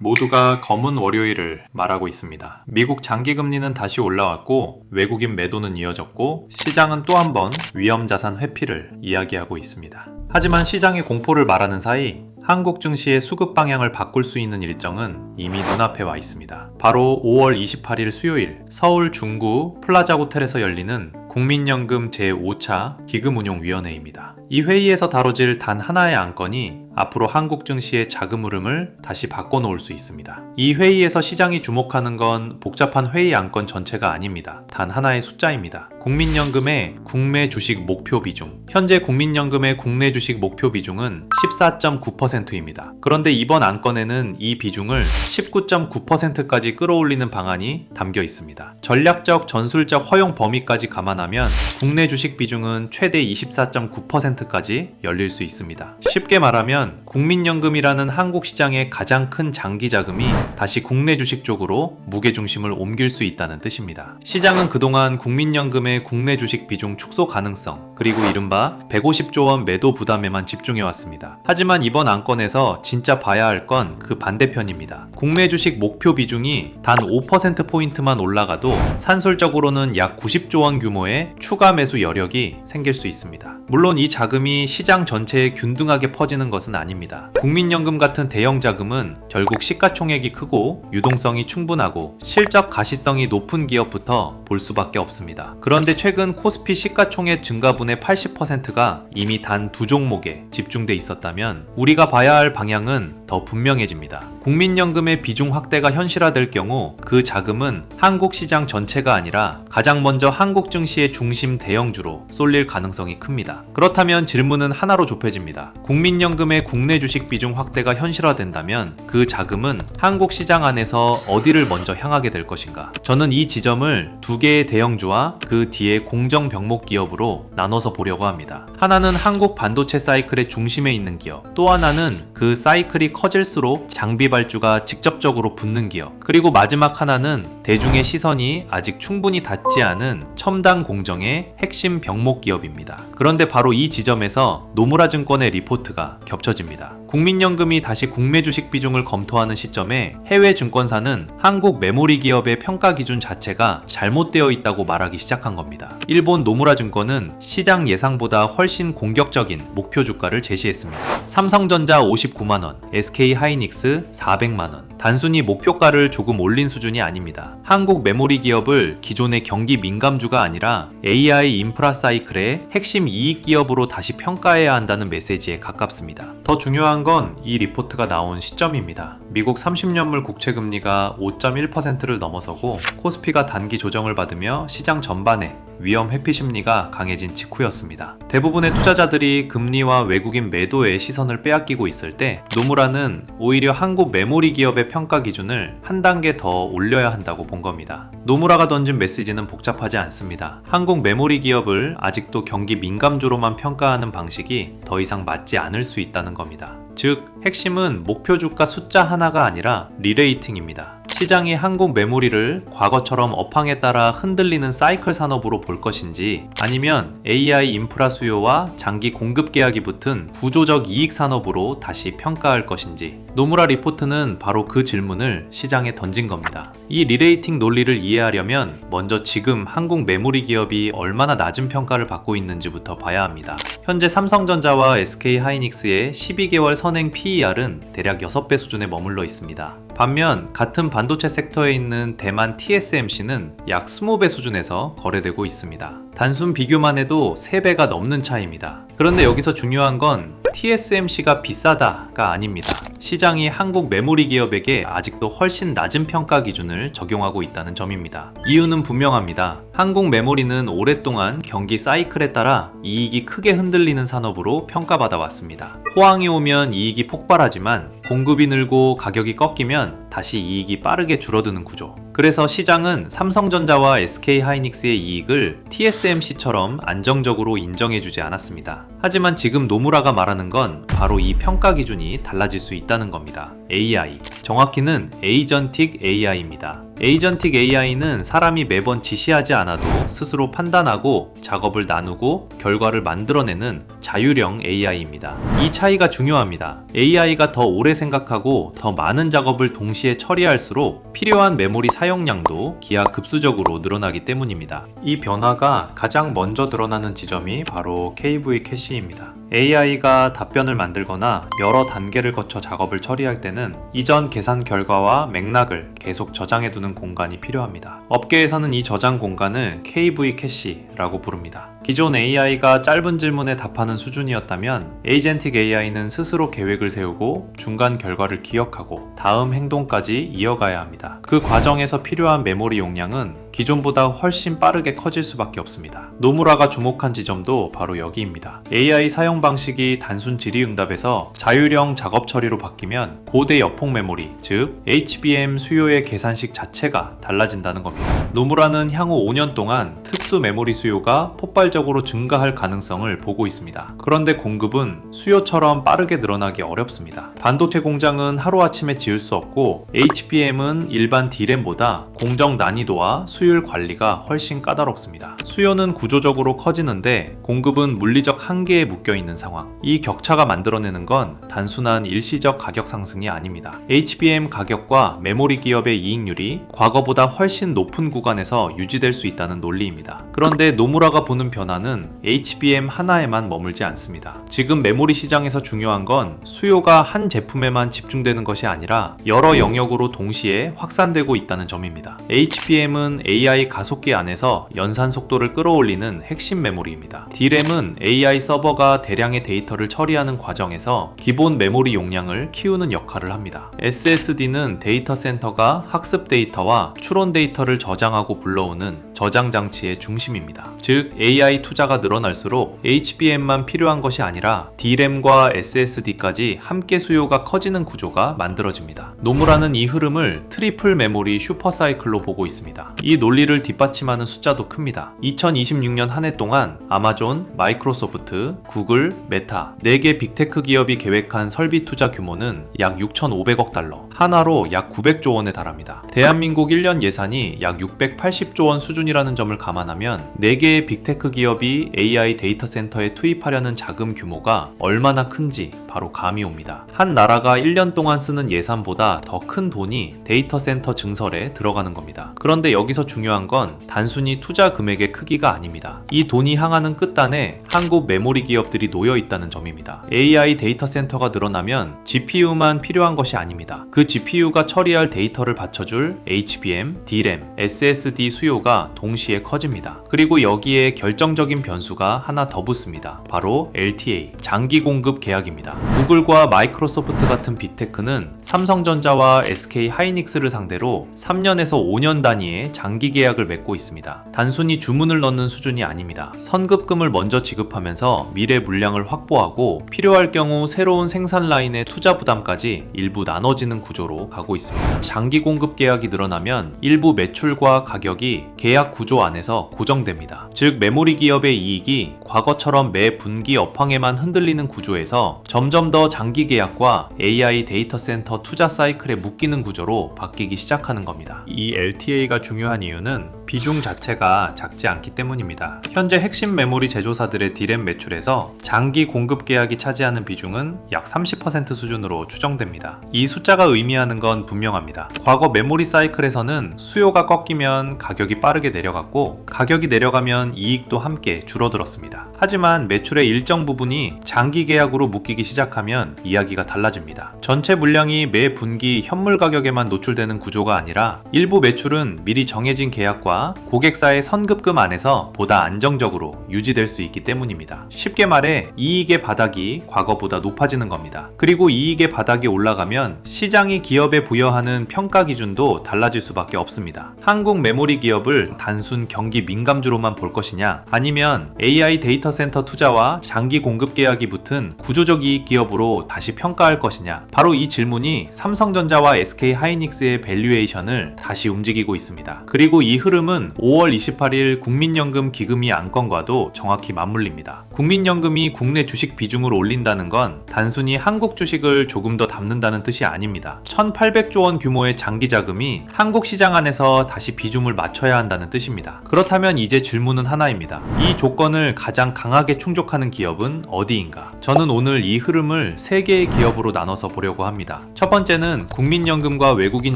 모두가 검은 월요일을 말하고 있습니다. 미국 장기금리는 다시 올라왔고 외국인 매도는 이어졌고 시장은 또 한 번 위험자산 회피를 이야기하고 있습니다. 하지만 시장의 공포를 말하는 사이 한국 증시의 수급 방향을 바꿀 수 있는 일정은 이미 눈앞에 와 있습니다. 바로 5월 28일 수요일 서울 중구 플라자 호텔에서 열리는 국민연금 제5차 기금운용위원회입니다. 이 회의에서 다뤄질 단 하나의 안건이 앞으로 한국 증시의 자금 흐름을 다시 바꿔놓을 수 있습니다. 이 회의에서 시장이 주목하는 건 복잡한 회의 안건 전체가 아닙니다. 단 하나의 숫자입니다. 국민연금의 국내 주식 목표 비중. 현재 국민연금의 국내 주식 목표 비중은 14.9%입니다. 그런데 이번 안건에는 이 비중을 19.9%까지 끌어올리는 방안이 담겨 있습니다. 전략적 전술적 허용 범위까지 감안하면 국내 주식 비중은 최대 24.9%까지 열릴 수 있습니다. 쉽게 말하면 국민연금이라는 한국 시장의 가장 큰 장기 자금이 다시 국내 주식 쪽으로 무게중심을 옮길 수 있다는 뜻입니다. 시장은 그동안 국민연금의 국내 주식 비중 축소 가능성 그리고 이른바 150조 원 매도 부담에만 집중해왔습니다. 하지만 이번 안건에서 진짜 봐야 할 건 그 반대편입니다. 국내 주식 목표 비중이 단 5%포인트만 올라가도 산술적으로는 약 90조 원 규모의 추가 매수 여력이 생길 수 있습니다. 물론 이 자금이 시장 전체에 균등하게 퍼지는 것은 아닙니다. 국민연금 같은 대형 자금은 결국 시가총액이 크고 유동성이 충분하고 실적 가시성이 높은 기업부터 볼 수밖에 없습니다. 그런데 최근 코스피 시가총액 증가분의 80%가 이미 단 두 종목에 집중돼 있었다면 우리가 봐야 할 방향은 더 분명해집니다. 국민연금의 비중 확대가 현실화될 경우 그 자금은 한국 시장 전체가 아니라 가장 먼저 한국 증시의 중심 대형주로 쏠릴 가능성이 큽니다. 그렇다면 질문은 하나로 좁혀집니다. 국민연금의 국내 주식 비중 확대가 현실화된다면 그 자금은 한국 시장 안에서 어디를 먼저 향하게 될 것인가? 저는 이 지점을 두 개의 대형주와 그 뒤에 공정 병목 기업으로 나눠서 보려고 합니다. 하나는 한국 반도체 사이클의 중심에 있는 기업, 또 하나는 그 사이클이 커질수록 장비 발주가 직접적으로 붙는 기업, 그리고 마지막 하나는 대중의 시선이 아직 충분히 닿지 않은 첨단 공정의 핵심 병목 기업입니다. 그런데 바로 이 지점에서 노무라 증권의 리포트가 겹쳐집니다. 국민연금이 다시 국내 주식 비중을 검토하는 시점에 해외 증권사는 한국 메모리 기업의 평가 기준 자체가 잘못되어 있다고 말하기 시작한 겁니다. 일본 노무라 증권은 시장 예상보다 훨씬 공격적인 목표 주가를 제시했습니다. 삼성전자 59만원, SK하이닉스 400만원. 단순히 목표가를 조금 올린 수준이 아닙니다. 한국 메모리 기업을 기존의 경기 민감주가 아니라 AI 인프라 사이클의 핵심 이익 기업으로 다시 평가해야 한다는 메시지에 가깝습니다. 더 중요한 건 이 리포트가 나온 시점입니다. 미국 30년물 국채금리가 5.1%를 넘어서고 코스피가 단기 조정을 받으며 시장 전반에 위험 회피 심리가 강해진 직후였습니다. 대부분의 투자자들이 금리와 외국인 매도에 시선을 빼앗기고 있을 때 노무라는 오히려 한국 메모리 기업의 평가 기준을 한 단계 더 올려야 한다고 본 겁니다. 노무라가 던진 메시지는 복잡하지 않습니다. 한국 메모리 기업을 아직도 경기 민감주로만 평가하는 방식이 더 이상 맞지 않을 수 있다는 겁니다. 즉, 핵심은 목표 주가 숫자 하나가 아니라 리레이팅입니다. 시장이 한국 메모리를 과거처럼 업황에 따라 흔들리는 사이클 산업으로 볼 것인지 아니면 AI 인프라 수요와 장기 공급 계약이 붙은 구조적 이익 산업으로 다시 평가할 것인지 노무라 리포트는 바로 그 질문을 시장에 던진 겁니다. 이 리레이팅 논리를 이해하려면 먼저 지금 한국 메모리 기업이 얼마나 낮은 평가를 받고 있는지부터 봐야 합니다. 현재 삼성전자와 SK하이닉스의 12개월 선행 PER은 대략 6배 수준에 머물러 있습니다. 반면 같은 반도체 섹터에 있는 대만 TSMC는 약 20배 수준에서 거래되고 있습니다. 단순 비교만 해도 3배가 넘는 차이입니다. 그런데 여기서 중요한 건 TSMC가 비싸다가 아닙니다. 시장이 한국 메모리 기업에게 아직도 훨씬 낮은 평가 기준을 적용하고 있다는 점입니다. 이유는 분명합니다. 한국 메모리는 오랫동안 경기 사이클에 따라 이익이 크게 흔들리는 산업으로 평가받아 왔습니다. 호황이 오면 이익이 폭발하지만 공급이 늘고 가격이 꺾이면 다시 이익이 빠르게 줄어드는 구조. 그래서 시장은 삼성전자와 SK하이닉스의 이익을 TSMC처럼 안정적으로 인정해주지 않았습니다. 하지만 지금 노무라가 말하는 건 바로 이 평가 기준이 달라질 수 있다는 겁니다. AI, 정확히는 에이전틱 AI입니다. 에이전틱 AI는 사람이 매번 지시하지 않아도 스스로 판단하고 작업을 나누고 결과를 만들어내는 자율형 AI입니다. 이 차이가 중요합니다. AI가 더 오래 생각하고 더 많은 작업을 동시에 처리할수록 필요한 메모리 사용량도 기하급수적으로 늘어나기 때문입니다. 이 변화가 가장 먼저 드러나는 지점이 바로 KV 캐시입니다. AI가 답변을 만들거나 여러 단계를 거쳐 작업을 처리할 때는 이전 계산 결과와 맥락을 계속 저장해두는 공간이 필요합니다. 업계에서는 이 저장 공간을 KV 캐시라고 부릅니다. 기존 AI가 짧은 질문에 답하는 수준이었다면 에이전틱 AI는 스스로 계획을 세우고 중간 결과를 기억하고 다음 행동까지 이어가야 합니다. 그 과정에서 필요한 메모리 용량은 기존보다 훨씬 빠르게 커질 수밖에 없습니다. 노무라가 주목한 지점도 바로 여기입니다. AI 사용 방식이 단순 질의응답에서 자율형 작업 처리로 바뀌면 고대 여폭 메모리, 즉 HBM 수요의 계산식 자체가 달라진다는 겁니다. 노무라는 향후 5년 동안 특수 메모리 수요가 폭발적으로 증가할 가능성을 보고 있습니다. 그런데 공급은 수요처럼 빠르게 늘어나기 어렵습니다. 반도체 공장은 하루아침에 지을 수 없고 HBM은 일반 D램보다 공정 난이도와 수율 관리가 훨씬 까다롭습니다. 수요는 구조적으로 커지는데 공급은 물리적 한계에 묶여있는 상황. 이 격차가 만들어내는 건 단순한 일시적 가격 상승이 아닙니다. HBM 가격과 메모리 기업의 이익률이 과거보다 훨씬 높은 구간에서 유지될 수 있다는 논리입니다. 그런데 노무라가 보는 변화는 HBM 하나에만 머물지 않습니다. 지금 메모리 시장에서 중요한 건 수요가 한 제품에만 집중되는 것이 아니라 여러 영역으로 동시에 확산되고 있다는 점입니다. HBM은 AI 가속기 안에서 연산 속도를 끌어올리는 핵심 메모리입니다. D램은 AI 서버가 대량의 데이터를 처리하는 과정에서 기본 메모리 용량을 키우는 역할을 합니다. SSD는 데이터 센터가 학습 데이터와 추론 데이터를 저장하고 불러오는 저장 장치의 중심입니다. 즉 AI 투자가 늘어날수록 HBM만 필요한 것이 아니라 D램과 SSD까지 함께 수요가 커지는 구조가 만들어집니다. 노무라는 이 흐름을 트리플 메모리 슈퍼사이클로 보고 있습니다. 이 논리를 뒷받침하는 숫자도 큽니다. 2026년 한 해 동안 아마존, 마이크로소프트, 구글, 메타 4개 빅테크 기업이 계획한 설비 투자 규모는 약 6,500억 달러, 하나로 약 900조 원에 달합니다. 대한민국 1년 예산이 약 680조 원 수준이라는 점을 감안하면 4개의 빅테크 기업이 AI 데이터 센터에 투입하려는 자금 규모가 얼마나 큰지 바로 감이 옵니다. 한 나라가 1년 동안 쓰는 예산보다 더 큰 돈이 데이터 센터 증설에 들어가는 겁니다. 그런데 여기서 중요한 건 단순히 투자 금액의 크기가 아닙니다. 이 돈이 향하는 끝단에 한국 메모리 기업들이 놓여 있다는 점입니다. AI 데이터 센터가 늘어나면 GPU만 필요한 것이 아닙니다. 그 GPU가 처리할 데이터를 받쳐줄 HBM, D램, SSD 수요가 동시에 커집니다. 그리고 여기에 결정적인 변수가 하나 더 붙습니다. 바로 LTA, 장기 공급 계약입니다. 구글과 마이크로소프트 같은 빅테크는 삼성전자와 SK 하이닉스를 상대로 3년에서 5년 단위의 장기 계약을 맺고 있습니다. 단순히 주문을 넣는 수준이 아닙니다. 선급금을 먼저 지급하면서 미래 물량을 확보하고 필요할 경우 새로운 생산 라인의 투자 부담까지 일부 나눠지는 구조로 가고 있습니다. 장기 공급 계약이 늘어나면 일부 매출과 가격이 계약 구조 안에서 고정됩니다. 즉 메모리 기업의 이익이 과거처럼 매 분기 업황에만 흔들리는 구조에서 점점 더 장기 계약과 AI 데이터 센터 투자 사이클에 묶이는 구조로 바뀌기 시작하는 겁니다. 이 LTA가 중요한 이유는 비중 자체가 작지 않기 때문입니다. 현재 핵심 메모리 제조사들의 D램 매출에서 장기 공급 계약이 차지하는 비중은 약 30% 수준으로 추정됩니다. 이 숫자가 의미하는 건 분명합니다. 과거 메모리 사이클에서는 수요가 꺾이면 가격이 빠르게 내려갔고 가격이 내려가면 이익도 함께 줄어들었습니다. 하지만 매출의 일정 부분이 장기 계약으로 묶이기 시작하면 이야기가 달라집니다. 전체 물량이 매 분기 현물 가격에만 노출되는 구조가 아니라 일부 매출은 미리 정해진 계약과 고객사의 선급금 안에서 보다 안정적으로 유지될 수 있기 때문입니다. 쉽게 말해 이익의 바닥이 과거보다 높아지는 겁니다. 그리고 이익의 바닥이 올라가면 시장이 기업에 부여하는 평가 기준도 달라질 수밖에 없습니다. 한국 메모리 기업을 단순 경기 민감주로만 볼 것이냐, 아니면 AI 데이터 데이터 센터 투자와 장기 공급 계약이 붙은 구조적 이익 기업으로 다시 평가할 것이냐? 바로 이 질문이 삼성전자와 SK 하이닉스의 밸류에이션을 다시 움직이고 있습니다. 그리고 이 흐름은 5월 28일 국민연금 기금이 안건과도 정확히 맞물립니다. 국민연금이 국내 주식 비중을 올린다는 건 단순히 한국 주식을 조금 더 담는다는 뜻이 아닙니다. 1,800조 원 규모의 장기 자금이 한국 시장 안에서 다시 비중을 맞춰야 한다는 뜻입니다. 그렇다면 이제 질문은 하나입니다. 이 조건을 가장 강하게 충족하는 기업은 어디인가? 저는 오늘 이 흐름을 3개의 기업으로 나눠서 보려고 합니다. 첫 번째는 국민연금과 외국인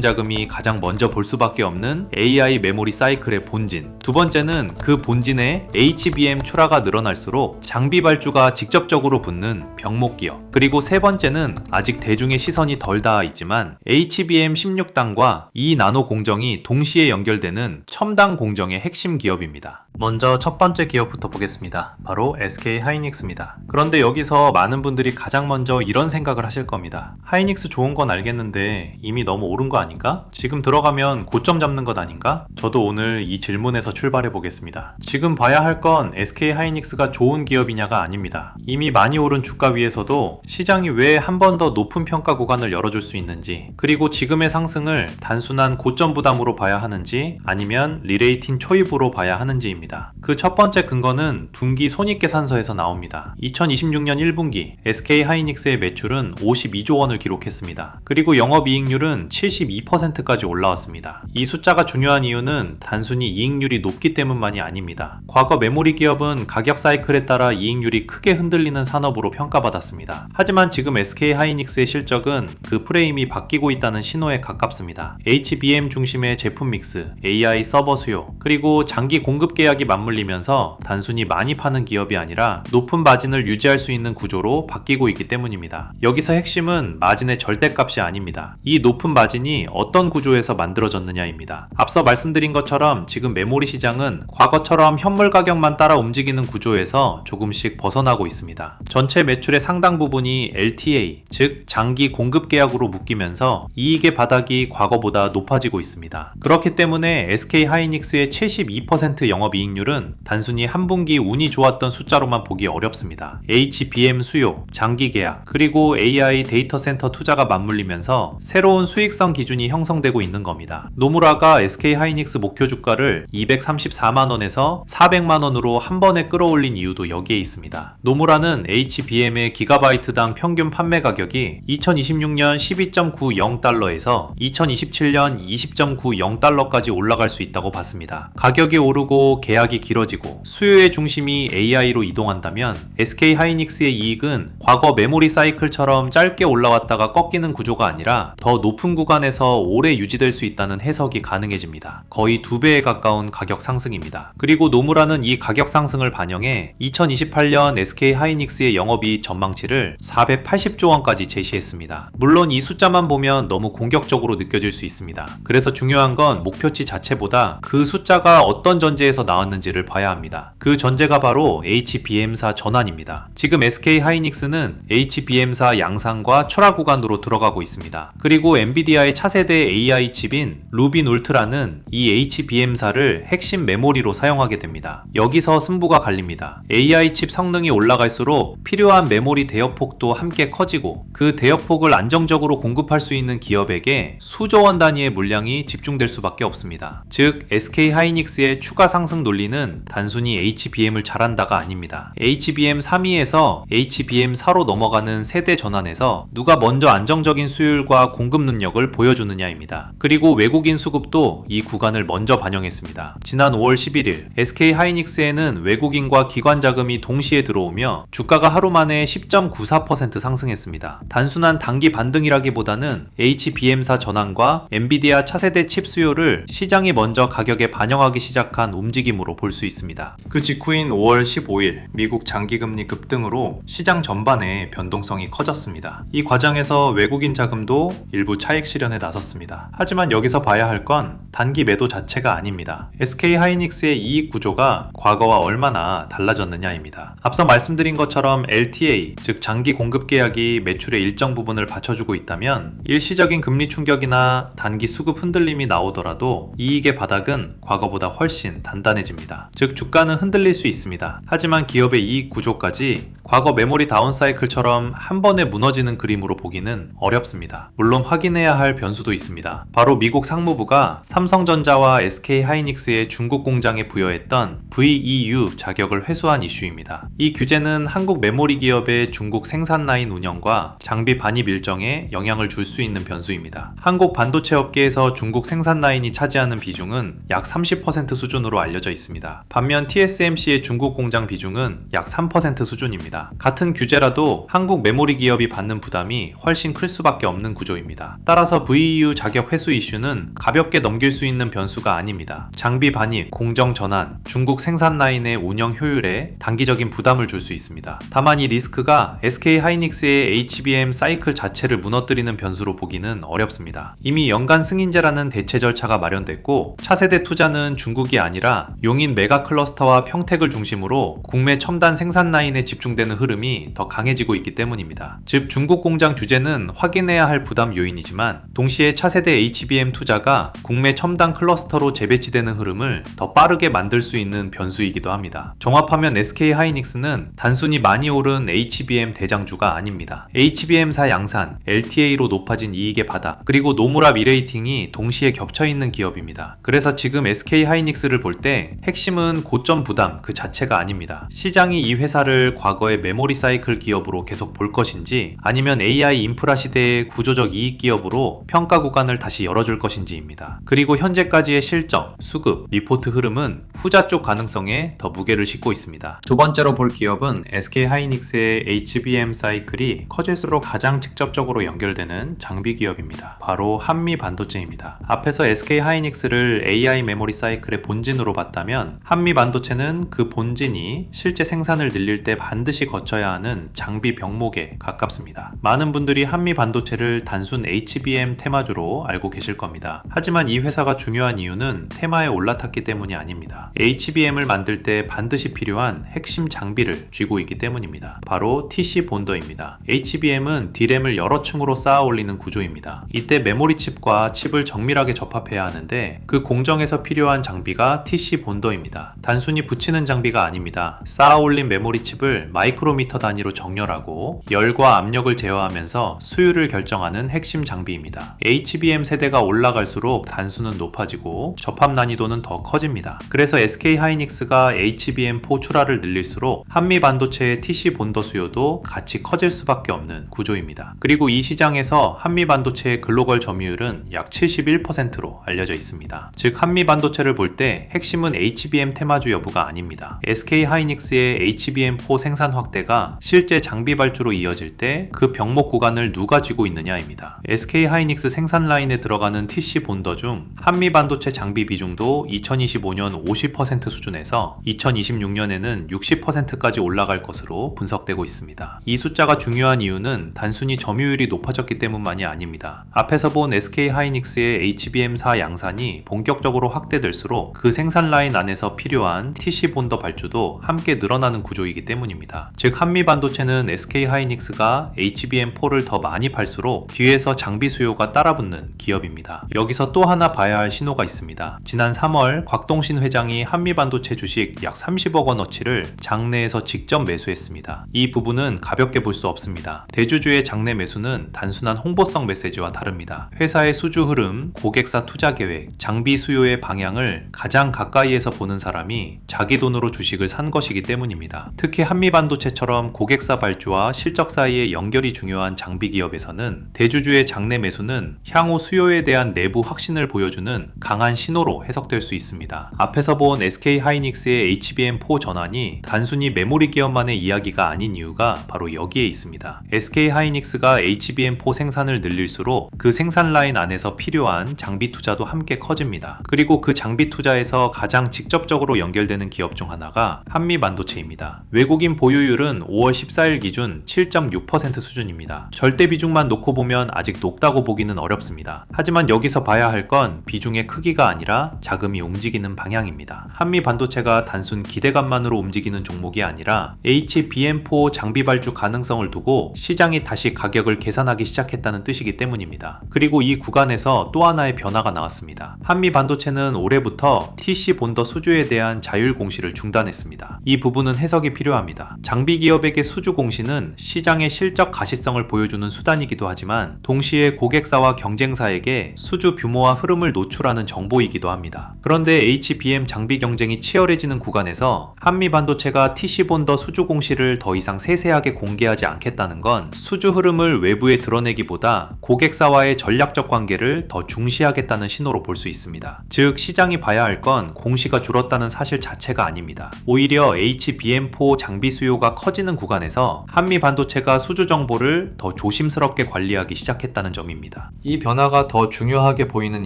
자금이 가장 먼저 볼 수밖에 없는 AI 메모리 사이클의 본진. 두 번째는 그 본진에 HBM 출하가 늘어날수록 장비 발주가 직접적으로 붙는 병목 기업. 그리고 세 번째는 아직 대중의 시선이 덜 닿아 있지만 HBM 16단과 이 나노 공정이 동시에 연결되는 첨단 공정의 핵심 기업입니다. 먼저 첫 번째 기업부터 보겠습니다. 바로 SK 하이닉스입니다. 그런데 여기서 많은 분들이 가장 먼저 이런 생각을 하실 겁니다. 하이닉스 좋은 건 알겠는데 이미 너무 오른 거 아닌가? 지금 들어가면 고점 잡는 것 아닌가? 저도 오늘 이 질문에서 출발해 보겠습니다. 지금 봐야 할 건 SK 하이닉스가 좋은 기업이냐가 아닙니다. 이미 많이 오른 주가 위에서도 시장이 왜 한 번 더 높은 평가 구간을 열어줄 수 있는지, 그리고 지금의 상승을 단순한 고점 부담으로 봐야 하는지 아니면 리레이팅 초입으로 봐야 하는지입니다. 그 첫 번째 근거는 분기 손익계산서에서 나옵니다. 2026년 1분기 SK 하이닉스의 매출은 52조 원을 기록했습니다. 그리고 영업이익률은 72%까지 올라왔습니다. 이 숫자가 중요한 이유는 단순히 이익률이 높기 때문만이 아닙니다. 과거 메모리 기업은 가격 사이클에 따라 이익률이 크게 흔들리는 산업으로 평가받았습니다. 하지만 지금 SK 하이닉스의 실적은 그 프레임이 바뀌고 있다는 신호에 가깝습니다. HBM 중심의 제품 믹스, AI 서버 수요, 그리고 장기 공급 계약이 맞물리면서 단순히 많이 파는 기업이 아니라 높은 마진을 유지할 수 있는 구조로 바뀌고 있기 때문입니다. 여기서 핵심은 마진의 절대값이 아닙니다. 이 높은 마진이 어떤 구조에서 만들어졌느냐입니다. 앞서 말씀드린 것처럼 지금 메모리 시장은 과거처럼 현물 가격만 따라 움직이는 구조에서 조금씩 벗어나고 있습니다. 전체 매출의 상당 부분이 LTA, 즉 장기 공급 계약으로 묶이면서 이익의 바닥이 과거보다 높아지고 있습니다. 그렇기 때문에 SK 하이닉스의 72% 영업이익률은 단순히 한 분기 운이 좋았던 숫자로만 보기 어렵습니다. HBM 수요, 장기 계약, 그리고 AI 데이터 센터 투자가 맞물리면서 새로운 수익성 기준이 형성되고 있는 겁니다. 노무라가 SK 하이닉스 목표 주가를 234만원에서 400만원으로 한 번에 끌어올린 이유도 여기에 있습니다. 노무라는 HBM의 기가바이트당 평균 판매 가격이 2026년 12.90달러에서 2027년 20.90달러까지 올라갈 수 있다고 봤습니다. 가격이 오르고 계약이 길어지고 수요의 중심이 AI로 이동한다면 SK 하이닉스의 이익은 과거 메모리 사이클처럼 짧게 올라왔다가 꺾이는 구조가 아니라 더 높은 구간에서 오래 유지될 수 있다는 해석이 가능해집니다. 거의 2배에 가까운 가격 상승입니다. 그리고 노무라는 이 가격 상승을 반영해 2028년 SK 하이닉스의 영업이익 전망치를 480조 원까지 제시했습니다. 물론 이 숫자만 보면 너무 공격적으로 느껴질 수 있습니다. 그래서 중요한 건 목표치 자체보다 그 숫자가 어떤 전제에서 나왔는지를 봐야 합니다. 그 전제가 바로 HBM사 전환입니다. 지금 SK 하이닉스는 HBM사 양산과 철화 구간으로 들어가고 있습니다. 그리고 엔비디아의 차세대 AI 칩인 루빈 울트라는 이 HBM사를 핵심 메모리로 사용하게 됩니다. 여기서 승부가 갈립니다. AI 칩 성능이 올라갈수록 필요한 메모리 대역폭도 함께 커지고 그 대역폭을 안정적으로 공급할 수 있는 기업에게 수조 원 단위의 물량이 집중될 수밖에 없습니다. 즉 SK 하이닉스의 추가 상승 논리는 단순히 HBM을 잘한다가 아닙니다. HBM 3위에서 HBM 4로 넘어가는 세대 전환에서 누가 먼저 안정적인 수율과 공급 능력을 보여주느냐입니다. 그리고 외국인 수급도 이 구간을 먼저 반영했습니다. 지난 5월 11일 SK 하이닉스에는 외국인과 기관 자금이 동시에 들어오며 주가가 하루 만에 10.94% 상승했습니다. 단순한 단기 반등이라기보다는 HBM사 전환과 엔비디아 차세대 칩 수요를 시장이 먼저 가격에 반영하기 시작한 움직임으로 볼 수 있습니다. 그 직후인 5월 15일 미국 장기금리 급등으로 시장 전반에 변동성이 커졌습니다. 이 과정에서 외국인 자금도 일부 차익 실현에 나섰습니다. 하지만 여기서 봐야 할 건 단기 매도 자체가 아닙니다. SK 하이닉스의 이익 구조가 과거와 얼마나 달라졌느냐입니다. 앞서 말씀드린 것처럼 LTA, 즉 장기 공급 계약이 매출의 일정 부분을 받쳐주고 있다면 일시적인 금리 충격이나 단기 수급 흔들림이 나오더라도 이익의 바닥은 과거보다 훨씬 단단해집니다. 마찬가지입니다. 즉 주가는 흔들릴 수 있습니다. 하지만 기업의 이익 구조까지 과거 메모리 다운사이클처럼 한 번에 무너지는 그림으로 보기는 어렵습니다. 물론 확인해야 할 변수도 있습니다. 바로 미국 상무부가 삼성전자와 SK하이닉스의 중국 공장에 부여했던 VEU 자격을 회수한 이슈입니다. 이 규제는 한국 메모리 기업의 중국 생산 라인 운영과 장비 반입 일정에 영향을 줄 수 있는 변수입니다. 한국 반도체 업계에서 중국 생산 라인이 차지하는 비중은 약 30% 수준으로 알려져 있습니다. 반면 TSMC의 중국 공장 비중은 약 3% 수준입니다. 같은 규제라도 한국 메모리 기업이 받는 부담이 훨씬 클 수밖에 없는 구조입니다. 따라서 VEU 자격 회수 이슈는 가볍게 넘길 수 있는 변수가 아닙니다. 장비 반입, 공정 전환, 중국 생산 라인의 운영 효율에 단기적인 부담을 줄 수 있습니다. 다만 이 리스크가 SK하이닉스의 HBM 사이클 자체를 무너뜨리는 변수로 보기는 어렵습니다. 이미 연간 승인제라는 대체 절차가 마련됐고 차세대 투자는 중국이 아니라 용인 메가 클러스터와 평택을 중심으로 국내 첨단 생산 라인에 집중되는 흐름이 더 강해지고 있기 때문입니다. 즉 중국 공장 규제는 확인해야 할 부담 요인이지만 동시에 차세대 HBM 투자가 국내 첨단 클러스터로 재배치되는 흐름을 더 빠르게 만들 수 있는 변수이기도 합니다. 종합하면 SK하이닉스는 단순히 많이 오른 HBM 대장주가 아닙니다. HBM사 양산, LTA로 높아진 이익의 바닥, 그리고 노무라 미레이팅이 동시에 겹쳐있는 기업입니다. 그래서 지금 SK하이닉스를 볼 때 핵심은 고점 부담 그 자체가 아닙니다. 시장이 이 회사를 과거의 메모리 사이클 기업으로 계속 볼 것인지 아니면 AI 인프라 시대의 구조적 이익 기업으로 평가 구간을 다시 열어줄 것인지입니다. 그리고 현재까지의 실적, 수급, 리포트 흐름은 후자 쪽 가능성에 더 무게를 싣고 있습니다. 두 번째로 볼 기업은 SK하이닉스의 HBM 사이클이 커질수록 가장 직접적으로 연결되는 장비 기업입니다. 바로 한미 반도체입니다. 앞에서 SK하이닉스를 AI 메모리 사이클의 본진으로 봤다면 한미 반도체는 그 본진이 실제 생산을 늘릴 때 반드시 거쳐야 하는 장비 병목에 가깝습니다. 많은 분들이 한미 반도체를 단순 HBM 테마주로 알고 계실 겁니다. 하지만 이 회사가 중요한 이유는 테마에 올라탔기 때문이 아닙니다. HBM을 만들 때 반드시 필요한 핵심 장비를 쥐고 있기 때문입니다. 바로 TC 본더입니다. HBM은 D램을 여러 층으로 쌓아 올리는 구조입니다. 이때 메모리 칩과 칩을 정밀하게 접합해야 하는데 그 공정에서 필요한 장비가 TC 본더입니다. 단순히 붙이는 장비가 아닙니다. 쌓아 올린 메모리 칩을 마이크로미터 단위로 정렬하고 열과 압력을 제어하면서 수율을 결정하는 핵심 장비입니다. HBM 세대가 올라갈수록 단수는 높아지고 접합 난이도는 더 커집니다. 그래서 SK하이닉스가 HBM4 출하를 늘릴수록 한미 반도체의 TC 본더 수요도 같이 커질 수밖에 없는 구조입니다. 그리고 이 시장에서 한미 반도체의 글로벌 점유율은 약 71%로 알려져 있습니다. 즉 한미 반도체를 볼 때 핵심은 HBM 테마주 여부가 아닙니다. SK하이닉스의 HBM4 생산 확대가 실제 장비 발주로 이어질 때 그 병목 구간을 누가 쥐고 있느냐입니다. SK하이닉스 생산 라인에 들어가는 TC 본더 중 한미 반도체 장비 비중도 2025년 50% 수준에서 2026년에는 60%까지 올라갈 것으로 분석되고 있습니다. 이 숫자가 중요한 이유는 단순히 점유율이 높아졌기 때문만이 아닙니다. 앞에서 본 SK하이닉스의 HBM4 양산이 본격적으로 확대될수록 그 생산 라인 안에서 필요한 TC 본더 발주도 함께 늘어나는 구조이기 때문입니다. 즉 한미 반도체는 SK하이닉스가 HBM4를 더 많이 팔수록 뒤에서 장비 수요가 따라붙는 기업입니다. 여기서 또 하나 봐야 할 신호가 있습니다. 지난 3월 곽동신 회장이 한미 반도체 주식 약 30억 원어치를 장내에서 직접 매수했습니다. 이 부분은 가볍게 볼 수 없습니다. 대주주의 장내 매수는 단순한 홍보성 메시지와 다릅니다. 회사의 수주 흐름, 고객사 투자 계획, 장비 수요의 방향을 가장 가까이에서 보는 사람이 자기 돈으로 주식을 산 것이기 때문입니다. 특히 한미 반도체처럼 고객사 발주와 실적 사이의 연결이 중요한 장비 기업에서는 대주주의 장내 매수는 향후 수요에 대한 내부 확신을 보여주는 강한 신호로 해석될 수 있습니다. 앞에서 본 SK하이닉스의 HBM4 전환이 단순히 메모리 기업만의 이야기가 아닌 이유가 바로 여기에 있습니다. SK하이닉스가 HBM4 생산을 늘릴수록 그 생산 라인 안에서 필요한 장비 투자도 함께 커집니다. 그리고 그 장비 투자에서 가장 직접적으로 연결되는 기업 중 하나가 한미 반도체입니다. 외국인 보유율은 5월 14일 기준 7.6% 수준입니다. 절대 비중만 놓고 보면 아직 높다고 보기는 어렵습니다. 하지만 여기서 봐야 할 건 비중의 크기가 아니라 자금이 움직이는 방향입니다. 한미 반도체가 단순 기대감만으로 움직이는 종목이 아니라 HBM4 장비 발주 가능성을 두고 시장이 다시 가격을 계산하기 시작했다는 뜻이기 때문입니다. 그리고 이 구간에서 또 하나의 변화가 나왔습니다. 한미 반도체는 올해부터 TC 본더 본더 수주에 대한 자율 공시를 중단했습니다. 이 부분은 해석이 필요합니다. 장비 기업에게 수주 공시는 시장의 실적 가시성을 보여주는 수단이기도 하지만 동시에 고객사와 경쟁사에게 수주 규모와 흐름을 노출하는 정보이기도 합니다. 그런데 HBM 장비 경쟁이 치열해지는 구간에서 한미반도체가 TC 본더 수주 공시를 더 이상 세세하게 공개하지 않겠다는 건 수주 흐름을 외부에 드러내기보다 고객사와의 전략적 관계를 더 중시하겠다는 신호로 볼 수 있습니다. 즉 시장이 봐야 할 건 공시가 줄었다는 사실 자체가 아닙니다. 오히려 HBM4 장비 수요가 커지는 구간에서 한미반도체가 수주 정보를 더 조심스럽게 관리하기 시작했다는 점입니다. 이 변화가 더 중요하게 보이는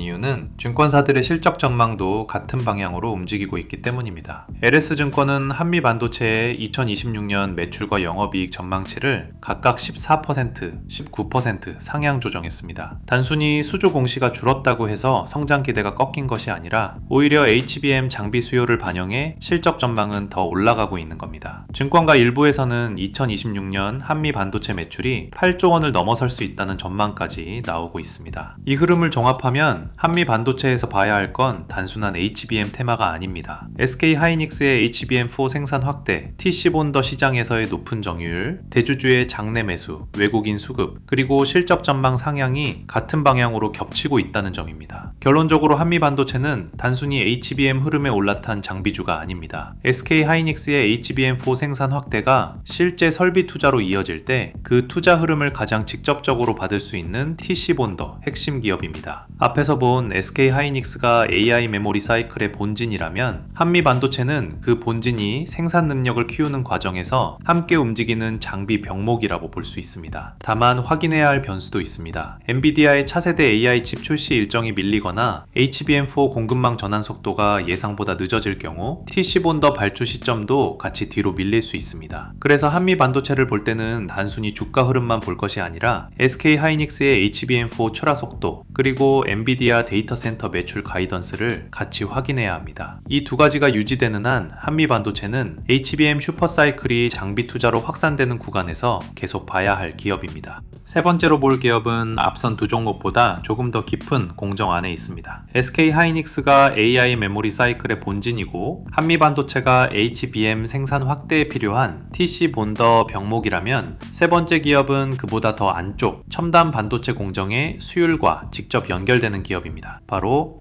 이유는 증권사들의 실적 전망도 같은 방향으로 움직이고 있기 때문입니다. LS증권은 한미반도체의 2026년 매출과 영업이익 전망치를 각각 14%, 19% 상향 조정했습니다. 단순히 수주 공시가 줄었다고 해서 성장 기대가 꺾인 것이 아니라 오히려 HBM 장비 수요를 반영해 실적 전망은 더 올라가고 있는 겁니다. 증권가 일부에서는 2026년 한미 반도체 매출이 8조 원을 넘어설 수 있다는 전망까지 나오고 있습니다. 이 흐름을 종합하면 한미 반도체에서 봐야 할 건 단순한 HBM 테마가 아닙니다. SK 하이닉스의 HBM4 생산 확대, TC 본더 시장에서의 높은 정유율, 대주주의 장내 매수, 외국인 수급, 그리고 실적 전망 상향이 같은 방향으로 겹치고 있다는 점입니다. 결론적으로 한미 반도체는 단순히 HBM 흐름에 올라탄 장비주가 아닙니다. SK 하이닉스의 HBM4 생산 확대가 실제 설비 투자로 이어질 때 그 투자 흐름을 가장 직접적으로 받을 수 있는 TC 본더 핵심 기업입니다. 앞에서 본 SK 하이닉스가 AI 메모리 사이클의 본진이라면 한미 반도체는 그 본진이 생산 능력을 키우는 과정에서 함께 움직이는 장비 병목이라고 볼 수 있습니다. 다만 확인해야 할 변수도 있습니다. 엔비디아의 차세대 AI 칩 출시 일정이 밀리거나 HBM4 공급망 전환 속도가 예상보다 늦어질 경우 TC 본더 발주 시점도 같이 뒤로 밀릴 수 있습니다. 그래서 한미 반도체를 볼 때는 단순히 주가 흐름만 볼 것이 아니라 SK 하이닉스의 HBM4 출하 속도 그리고 엔비디아 데이터 센터 매출 가이던스를 같이 확인해야 합니다. 이 두 가지가 유지되는 한 한미 반도체는 HBM 슈퍼사이클이 장비 투자로 확산되는 구간에서 계속 봐야 할 기업입니다. 세 번째로 볼 기업은 앞선 두 종목보다 조금 더 깊은 공정 안에 있습니다. SK 하이닉스가 AI 메모리 사이클의 본진이고 한미 반도체가 HBM 생산 확대에 필요한 TC 본더 병목이라면 세 번째 기업은 그보다 더 안쪽 첨단 반도체 공정의 수율과 직접 연결되는 기업입니다. 바로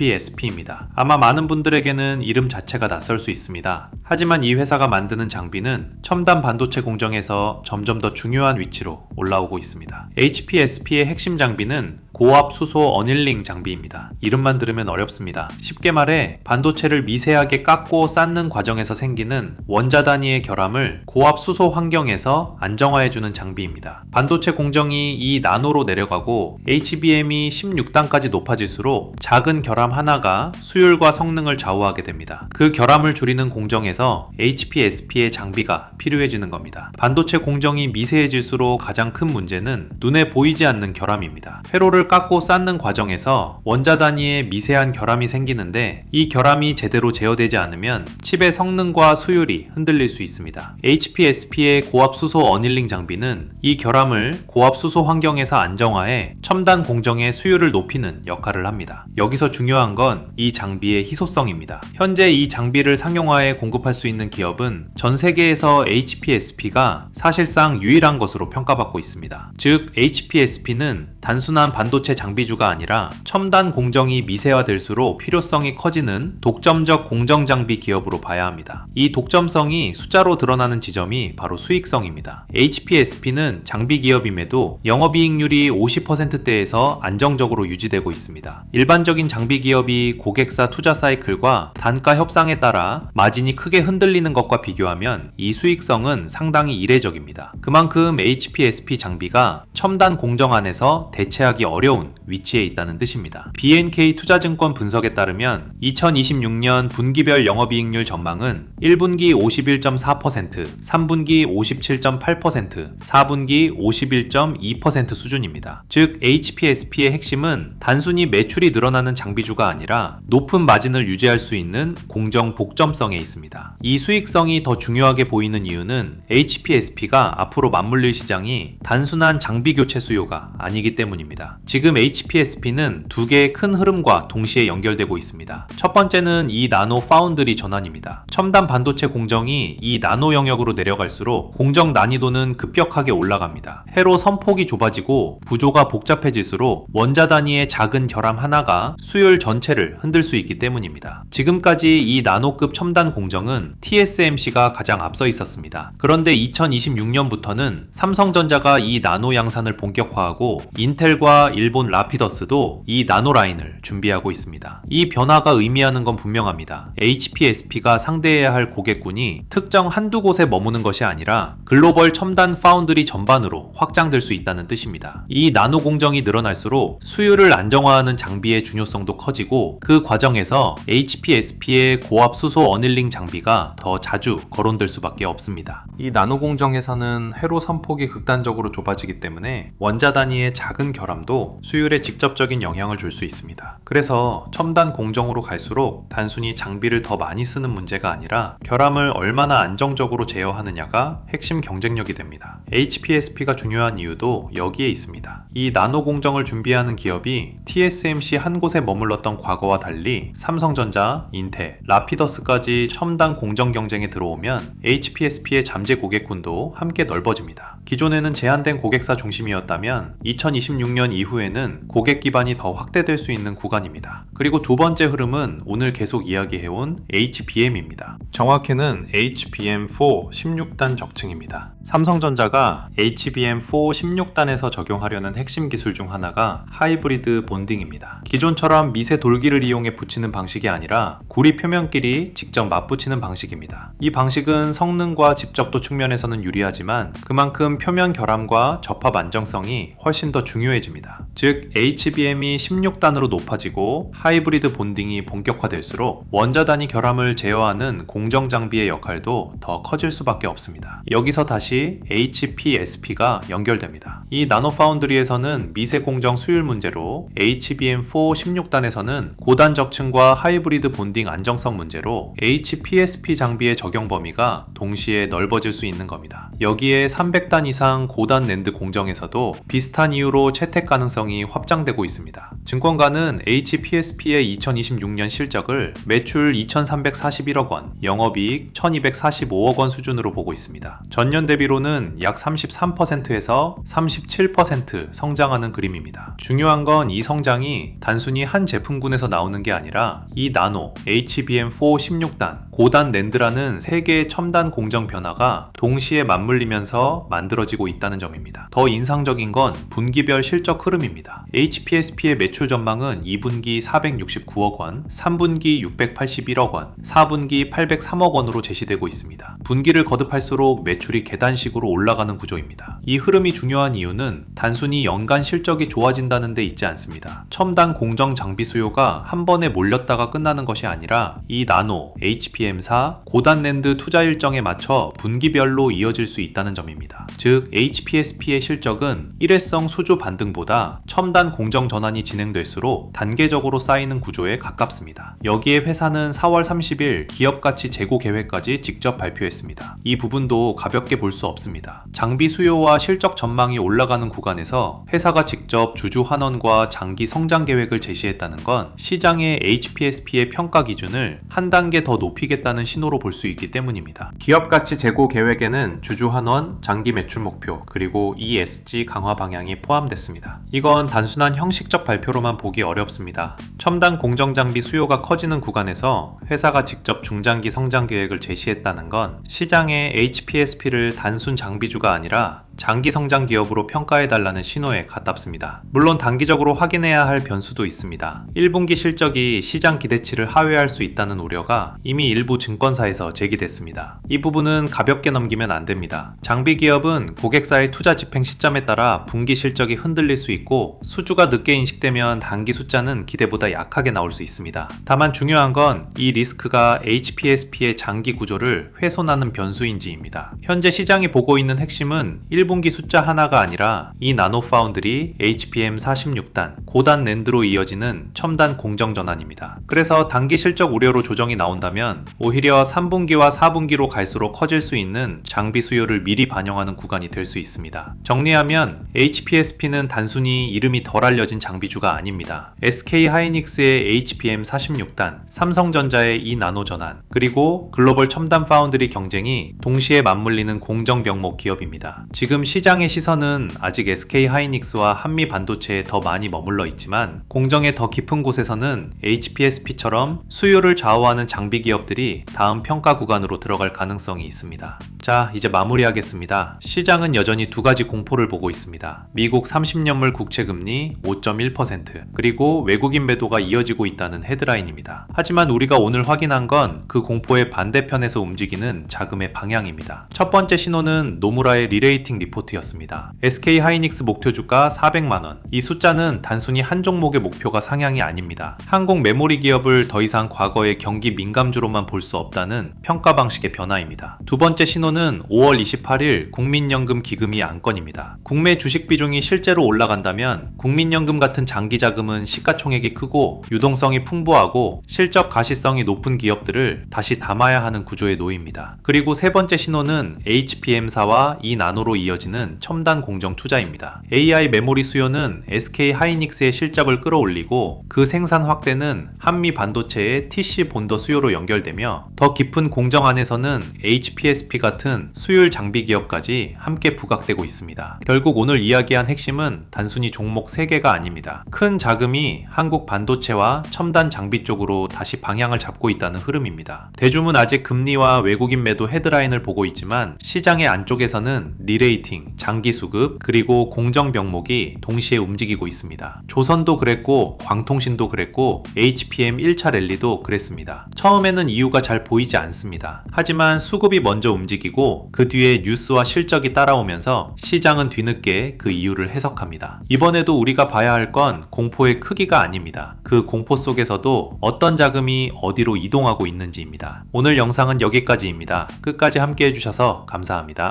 HPSP입니다. 아마 많은 분들에게는 이름 자체가 낯설 수 있습니다. 하지만 이 회사가 만드는 장비는 첨단 반도체 공정에서 점점 더 중요한 위치로 올라오고 있습니다. HPSP의 핵심 장비는 고압 수소 어닐링 장비입니다. 이름만 들으면 어렵습니다. 쉽게 말해 반도체를 미세하게 깎고 쌓는 과정에서 생기는 원자 단위의 결함을 고압 수소 환경에서 안정화해주는 장비입니다. 반도체 공정이 이 나노로 내려가고 HBM이 16단까지 높아질수록 작은 결함 하나가 수율과 성능을 좌우하게 됩니다. 그 결함을 줄이는 공정에서 HPSP의 장비가 필요해지는 겁니다. 반도체 공정이 미세해질수록 가장 큰 문제는 눈에 보이지 않는 결함입니다. 회로를 깎고 쌓는 과정에서 원자 단위의 미세한 결함이 생기는데 이 결함이 제대로 제어되지 않으면 칩의 성능과 수율이 흔들릴 수 있습니다. HPSP의 고압 수소 어닐링 장비는 이 결함을 고압 수소 환경에서 안정화해 첨단 공정의 수율을 높이는 역할을 합니다. 여기서 중요한 건 이 장비의 희소성입니다. 현재 이 장비를 상용화해 공급할 수 있는 기업은 전 세계에서 HPSP가 사실상 유일한 것으로 평가받고 있습니다. 즉 HPSP는 단순한 반도체 장비주가 아니라 첨단 공정이 미세화될수록 필요성이 커지는 독점적 공정 장비 기업으로 봐야 합니다. 이 독점성이 숫자로 드러나는 지점이 바로 수익성입니다. HPSP는 장비 기업임에도 영업이익률이 50%대에서 안정적으로 유지되고 있습니다. 일반적인 장비 기업이 고객사 투자 사이클과 단가 협상에 따라 마진이 크게 흔들리는 것과 비교하면 이 수익성은 상당히 이례적입니다. 그만큼 HPSP 장비가 첨단 공정 안에서 대체하기 어려운 위치에 있다는 뜻입니다. BNK 투자증권 분석에 따르면 2026년 분기별 영업이익률 전망은 1분기 51.4%, 3분기 57.8%, 4분기 51.2% 수준입니다. 즉 HPSP의 핵심은 단순히 매출이 늘어나는 장비주가 아니라 높은 마진을 유지할 수 있는 공정 복점성에 있습니다. 이 수익성이 더 중요하게 보이는 이유는 HPSP가 앞으로 맞물릴 시장이 단순한 장비 교체 수요가 아니기 때문입니다. 지금 HPSP는 두 개의 큰 흐름과 동시에 연결되고 있습니다. 첫 번째는 이 나노 파운드리 전환입니다. 첨단 반도체 공정이 이 나노 영역으로 내려갈수록 공정 난이도는 급격하게 올라갑니다. 회로 선폭이 좁아지고 구조가 복잡해질수록 원자 단위의 작은 결함 하나가 수율 전체를 흔들 수 있기 때문입니다. 지금까지 이 나노급 첨단 공정은 TSMC가 가장 앞서 있었습니다. 그런데 2026년부터는 삼성전자가 이 나노 양산을 본격화하고 인텔과 일본 라피더스도 이 나노 라인을 준비하고 있습니다. 이 변화가 의미하는 건 분명합니다. HPSP가 상대해야 할 고객군이 특정 한두 곳에 머무는 것이 아니라 글로벌 첨단 파운드리 전반으로 확장될 수 있다는 뜻입니다. 이 나노 공정이 늘어날수록 수율을 안정화하는 장비의 중요성도 커지고 그 과정에서 HPSP의 고압 수소 어닐링 장비가 더 자주 거론될 수밖에 없습니다. 이 나노 공정에서는 회로 선폭이 극단적으로 좁아지기 때문에 원자 단위의 작은 결함도 수율에 직접적인 영향을 줄 수 있습니다. 그래서 첨단 공정으로 갈수록 단순히 장비를 더 많이 쓰는 문제가 아니라 결함을 얼마나 안정적으로 제어하느냐가 핵심 경쟁력이 됩니다. HPSP가 중요한 이유도 여기에 있습니다. 이 나노 공정을 준비하는 기업이 TSMC 한 곳에 머물렀던 과거와 달리 삼성전자, 인텔, 라피더스까지 첨단 공정 경쟁에 들어오면 HPSP의 잠재 고객군도 함께 넓어집니다. 기존에는 제한된 고객사 중심이었다면 2026년 이후에는 고객 기반이 더 확대될 수 있는 구간입니다. 그리고 두 번째 흐름은 오늘 계속 이야기해온 HBM입니다. 정확히는 HBM4 16단 적층입니다. 삼성전자가 HBM4 16단에서 적용하려는 핵심 기술 중 하나가 하이브리드 본딩입니다. 기존처럼 미세 돌기를 이용해 붙이는 방식이 아니라 구리 표면끼리 직접 맞붙이는 방식입니다. 이 방식은 성능과 집적도 측면에서는 유리하지만 그만큼 표면 결함과 접합 안정성이 훨씬 더 중요해집니다. 즉 HBM이 16단으로 높아지고 하이브리드 본딩이 본격화될수록 원자 단위 결함을 제어하는 공정 장비의 역할도 더 커질 수밖에 없습니다. 여기서 다시 HPSP가 연결됩니다. 이 나노 파운드리에서는 미세 공정 수율 문제로 HBM4 16단에서는 고단 적층과 하이브리드 본딩 안정성 문제로 HPSP 장비의 적용 범위가 동시에 넓어질 수 있는 겁니다. 여기에 300단 이상 고단 낸드 공정에서도 비슷한 이유로 채택 가능성이 확장되고 있습니다. 증권가는 HPSP의 2026년 실적을 매출 2,341억 원, 영업이익 1,245억 원 수준으로 보고 있습니다. 전년 대비로는 약 33%에서 37% 성장하는 그림입니다. 중요한 건 이 성장이 단순히 한 제품군에서 나오는 게 아니라 이 나노, HBM4 16단, 고단 낸드라는 세 개의 첨단 공정 변화가 동시에 맞물리면서 만들어지고 있다는 점입니다. 더 인상적인 건 분기별 실적 흐름입니다. HPSP의 매출 전망은 2분기 469억 원, 3분기 681억 원, 4분기 803억 원으로 제시되고 있습니다. 분기를 거듭할수록 매출이 계단식으로 올라가는 구조입니다. 이 흐름이 중요한 이유는 단순히 연간 실적이 좋아진다는 데 있지 않습니다. 첨단 공정 장비 수요가 한 번에 몰렸다가 끝나는 것이 아니라 이 나노, HBM4, 고단 낸드 투자 일정에 맞춰 분기별로 이어질 수 있다는 점입니다. 즉 HPSP의 실적은 일회성 수주 반등보다 첨단 공정 전환이 진행될수록 단계적으로 쌓이는 구조에 가깝습니다. 여기에 회사는 4월 30일 기업가치 재고 계획까지 직접 발표했습니다. 이 부분도 가볍게 볼 수 없습니다. 장비 수요와 실적 전망이 올라가는 구간에서 회사가 직접 주주 환원과 장기 성장 계획을 제시했다는 건 시장의 HPSP의 평가 기준을 한 단계 더 높이겠다는 신호로 볼 수 있기 때문입니다. 기업가치 재고 계획에는 주주 환원, 장기 매출 목표, 그리고 ESG 강화 방향이 포함됐습니다. 이건 단순한 형식적 발표로만 보기 어렵습니다. 첨단 공정 장비 수요가 커지는 구간에서 회사가 직접 중장기 성장 계획을 제시했다는 건 시장의 HPSP를 단순 장비주가 아니라 장기 성장 기업으로 평가해달라는 신호에 가깝습니다. 물론 단기적으로 확인해야 할 변수도 있습니다. 1분기 실적이 시장 기대치를 하회할 수 있다는 우려가 이미 일부 증권사에서 제기됐습니다. 이 부분은 가볍게 넘기면 안 됩니다. 장비 기업은 고객사의 투자 집행 시점에 따라 분기 실적이 흔들릴 수 있고 수주가 늦게 인식되면 단기 숫자는 기대보다 약하게 나올 수 있습니다. 다만 중요한 건 이 리스크가 HPSP의 장기 구조를 훼손하는 변수인지입니다. 현재 시장이 보고 있는 핵심은 1분기 1분기 숫자 하나가 아니라 이 나노파운드리 HBM46단 고단 낸드로 이어지는 첨단 공정 전환입니다. 그래서 단기 실적 우려로 조정이 나온다면 오히려 3분기와 4분기로 갈수록 커질 수 있는 장비 수요를 미리 반영하는 구간이 될 수 있습니다. 정리하면 HPSP는 단순히 이름이 덜 알려진 장비주가 아닙니다. SK 하이닉스의 HBM46단, 삼성전자의 이 나노 전환, 그리고 글로벌 첨단 파운드리 경쟁이 동시에 맞물리는 공정 병목 기업입니다. 지금 시장의 시선은 아직 SK 하이닉스와 한미 반도체에 더 많이 머물러 있지만 공정의 더 깊은 곳에서는 HPSP처럼 수요를 좌우하는 장비 기업들이 다음 평가 구간으로 들어갈 가능성이 있습니다. 자, 이제 마무리하겠습니다. 시장은 여전히 두 가지 공포를 보고 있습니다. 미국 30년물 국채금리 5.1%, 그리고 외국인 매도가 이어지고 있다는 헤드라인입니다. 하지만 우리가 오늘 확인한 건 그 공포의 반대편에서 움직이는 자금의 방향입니다. 첫 번째 신호는 노무라의 리레이팅 리포트였습니다. SK 하이닉스 목표 주가 400만원. 이 숫자는 단순히 한 종목의 목표가 상향이 아닙니다. 한국 메모리 기업을 더 이상 과거의 경기 민감주로만 볼 수 없다는 평가 방식의 변화입니다. 두 번째 신호는 5월 28일 국민연금 기금이 안건입니다. 국내 주식 비중이 실제로 올라간다면 국민연금 같은 장기 자금은 시가총액이 크고 유동성이 풍부하고 실적 가시성이 높은 기업들을 다시 담아야 하는 구조에 놓입니다. 그리고 세 번째 신호는 HBM사와 이 나노로 이어지는 첨단 공정 투자입니다. AI 메모리 수요는 SK 하이닉스의 실적을 끌어올리고 그 생산 확대는 한미 반도체의 TC 본더 수요로 연결되며 더 깊은 공정 안에서는 HPSP 같은 수율 장비 기업까지 함께 부각되고 있습니다. 결국 오늘 이야기한 핵심은 단순히 종목 3개가 아닙니다. 큰 자금이 한국 반도체와 첨단 장비 쪽으로 다시 방향을 잡고 있다는 흐름입니다. 대중은 아직 금리와 외국인 매도 헤드라인을 보고 있지만 시장의 안쪽에서는 리레이팅, 장기 수급, 그리고 공정 병목이 동시에 움직이고 있습니다. 조선도 그랬고 광통신도 그랬고 HPM 1차 랠리도 그랬습니다. 처음에는 이유가 잘 보이지 않습니다. 하지만 수급이 먼저 움직이고 그 뒤에 뉴스와 실적이 따라오면서 시장은 뒤늦게 그 이유를 해석합니다. 이번에도 우리가 봐야 할 건 공포의 크기가 아닙니다. 그 공포 속에서도 어떤 자금이 어디로 이동하고 있는지입니다. 오늘 영상은 여기까지입니다. 끝까지 함께 해주셔서 감사합니다.